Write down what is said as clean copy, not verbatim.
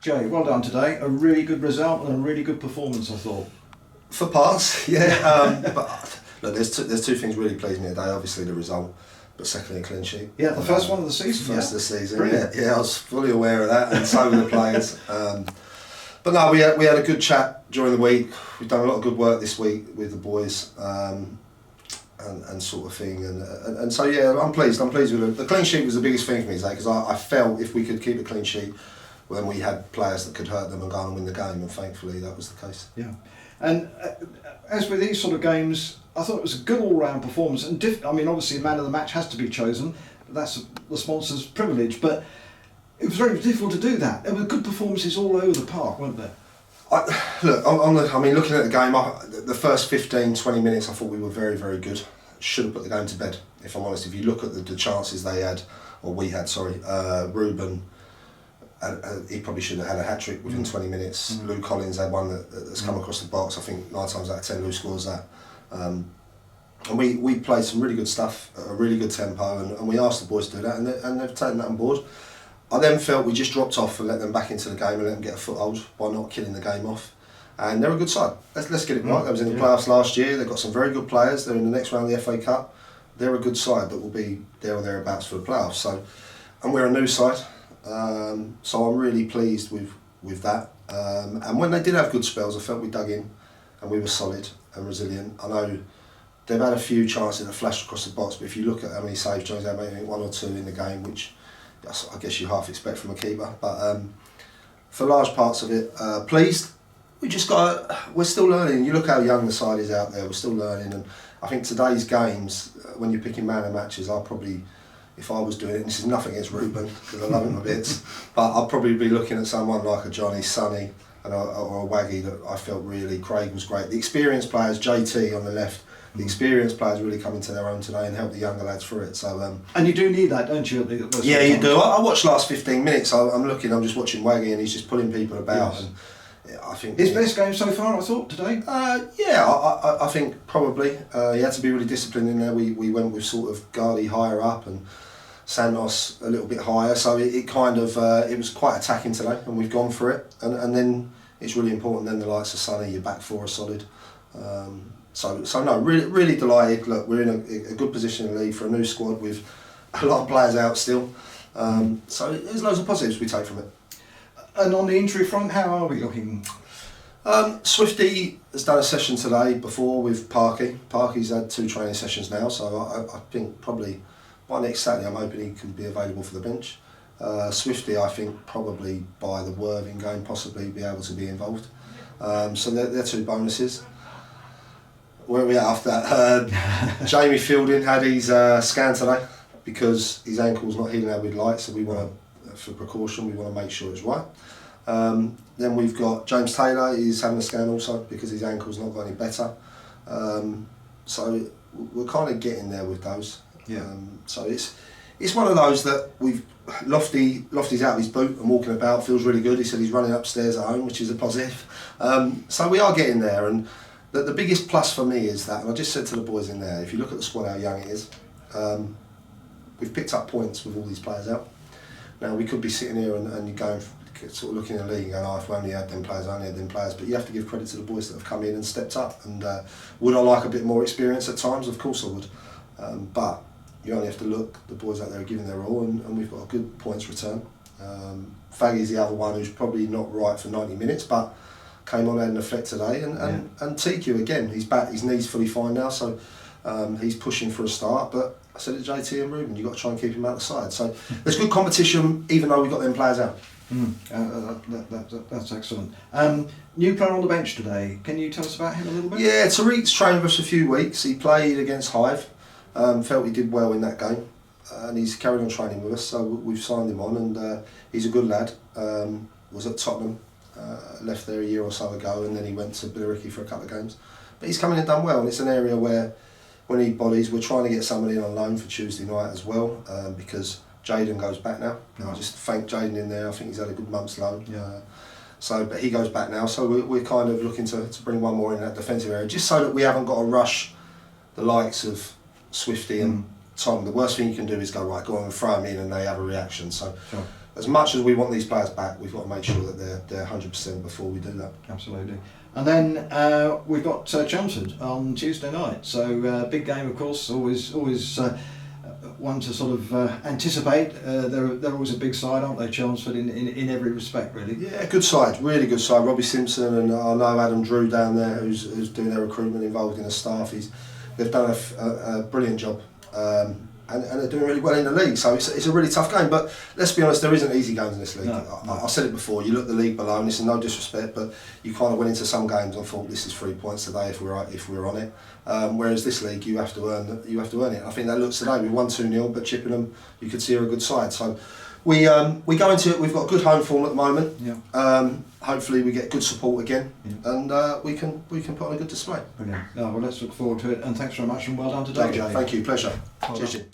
Jay, well done today. A really good result and a really good performance, I thought. For parts, yeah. But look, there's two things really pleased me today. Obviously the result, but secondly a clean sheet. Yeah, the first one of the season. First of the season. Brilliant. Yeah, I was fully aware of that, and so were the players. But no, we had a good chat during the week. We've done a lot of good work this week with the boys, and sort of thing. And so yeah, I'm pleased. I'm pleased with it. The clean sheet was the biggest thing for me today because I felt if we could keep a clean sheet, then we had players that could hurt them and go on and win the game, and thankfully that was the case. Yeah, and as with these sort of games, I thought it was a good all-round performance. And I mean, obviously, man of the match has to be chosen. That's the sponsor's privilege, but it was very difficult to do that. There were good performances all over the park, weren't there? Looking at the game, the first 15-20 minutes, I thought we were very, very good. Should have put the game to bed, if I'm honest. If you look at the chances they had, or we had, sorry, Ruben. He probably should have had a hat-trick within 20 minutes. Lou Collins had one that's come across the box. I think 9 times out of 10 Lou scores that. And we played some really good stuff at a really good tempo, and we asked the boys to do that, and they've taken that on board. I then felt we just dropped off and let them back into the game and let them get a foothold by not killing the game off. And they're a good side. Let's get it right. They was in the playoffs last year. They've got some very good players. They're in the next round of the FA Cup. They're a good side that will be there or thereabouts for the playoffs. So, and we're a new side. So I'm really pleased with that. And when they did have good spells, I felt we dug in and we were solid and resilient. I know they've had a few chances that flashed across the box, but if you look at how many saves Jones had, maybe 1 or 2 in the game, which I guess you half expect from a keeper. But for large parts of it, pleased. We're still learning. You look how young the side is out there, we're still learning. And I think today's games, when you're picking man of matches, I'll probably, if I was doing it, and this is nothing against Ruben, because I love him a bit, but I'd probably be looking at someone like a Johnny, Sonny, or a Waggy that I felt really, Craig was great. The experienced players, JT on the left, the experienced players really come into their own today and help the younger lads through it. So and you do need that, don't you? Yeah, you do. I watched the last 15 minutes. I'm just watching Waggy, and he's just pulling people about. Yes. And I think his best game so far, I thought, today. I think probably he had to be really disciplined in there. We went with sort of Gardy higher up and Santos a little bit higher, so it kind of it was quite attacking today, and we've gone for it. And then it's really important. Then the likes of Sonny, your back four are solid. So no, really delighted. Look, we're in a good position in the league for a new squad with a lot of players out still. So there's loads of positives we take from it. And on the injury front, how are we looking? Swifty has done a session today before with Parky. Parky's had 2 training sessions now, so I think probably by next Saturday I'm hoping he can be available for the bench. Swifty, I think probably by the Worthing game possibly be able to be involved. So they're 2 bonuses. Where are we at after that? Jamie Fielding had his scan today because his ankle's not healing how we'd like, so we want to, for precaution, we want to make sure it's right. Then we've got James Taylor, he's having a scan also because his ankle's not got any better. So we're kind of getting there with those. Yeah. So it's one of those that Lofty's out of his boot and walking about, feels really good. He said he's running upstairs at home, which is a positive. So we are getting there, and the biggest plus for me is that, and I just said to the boys in there, if you look at the squad how young it is, we've picked up points with all these players out. Now we could be sitting here and you're going, sort of looking at the league and going, oh, if we only had them players, but you have to give credit to the boys that have come in and stepped up. And would I like a bit more experience at times? Of course I would. But you only have to look, the boys out there are giving their all, and we've got a good points return. Faggy's the other one who's probably not right for 90 minutes, but came on, had an effect today. And TQ again, he's back, his knee's fully fine now, so he's pushing for a start. But I said to JT and Ruben, you've got to try and keep him out the side. So there's good competition, even though we've got them players out. That's excellent. New player on the bench today. Can you tell us about him a little bit? Yeah, Tariq's trained with us a few weeks. He played against Hive. Felt he did well in that game, and he's carried on training with us. So we've signed him on, and he's a good lad. Was at Tottenham, left there a year or so ago, and then he went to Billericay for a couple of games. But he's come in and done well, and it's an area where we need bodies. We're trying to get somebody in on loan for Tuesday night as well, because Jaden goes back now. I just thanked Jaden in there. I think he's had a good month's loan. But he goes back now. So we're kind of looking to bring one more in that defensive area, just so that we haven't got to rush the likes of Swifty and Tom. The worst thing you can do is go on and throw them in and they have a reaction. So as much as we want these players back, we've got to make sure that they're 100% before we do that. Absolutely. And then we've got Chelmsford on Tuesday night. So big game, of course. Always one to sort of anticipate. They're always a big side, aren't they, Chelmsford, in every respect, really? Yeah, good side, really good side. Robbie Simpson and I know Adam Drew down there, who's doing their recruitment, involved in the staff. They've done a brilliant job. And they're doing really well in the league, so it's a really tough game. But let's be honest, there isn't easy games in this league. No. I said it before, you look at the league below, and this is no disrespect, but you kind of went into some games and thought this is 3 points today if we're on it. Whereas this league, you have to earn it. I think that looks today. We won 2-0, but Chippenham, you could see are a good side. So we go into it. We've got good home form at the moment. Yeah. Hopefully we get good support again, and we can put on a good display. Brilliant. Well, let's look forward to it. And thanks very much, and well done today, Jay. Thank you. Pleasure. Well Cheers, done. Jim.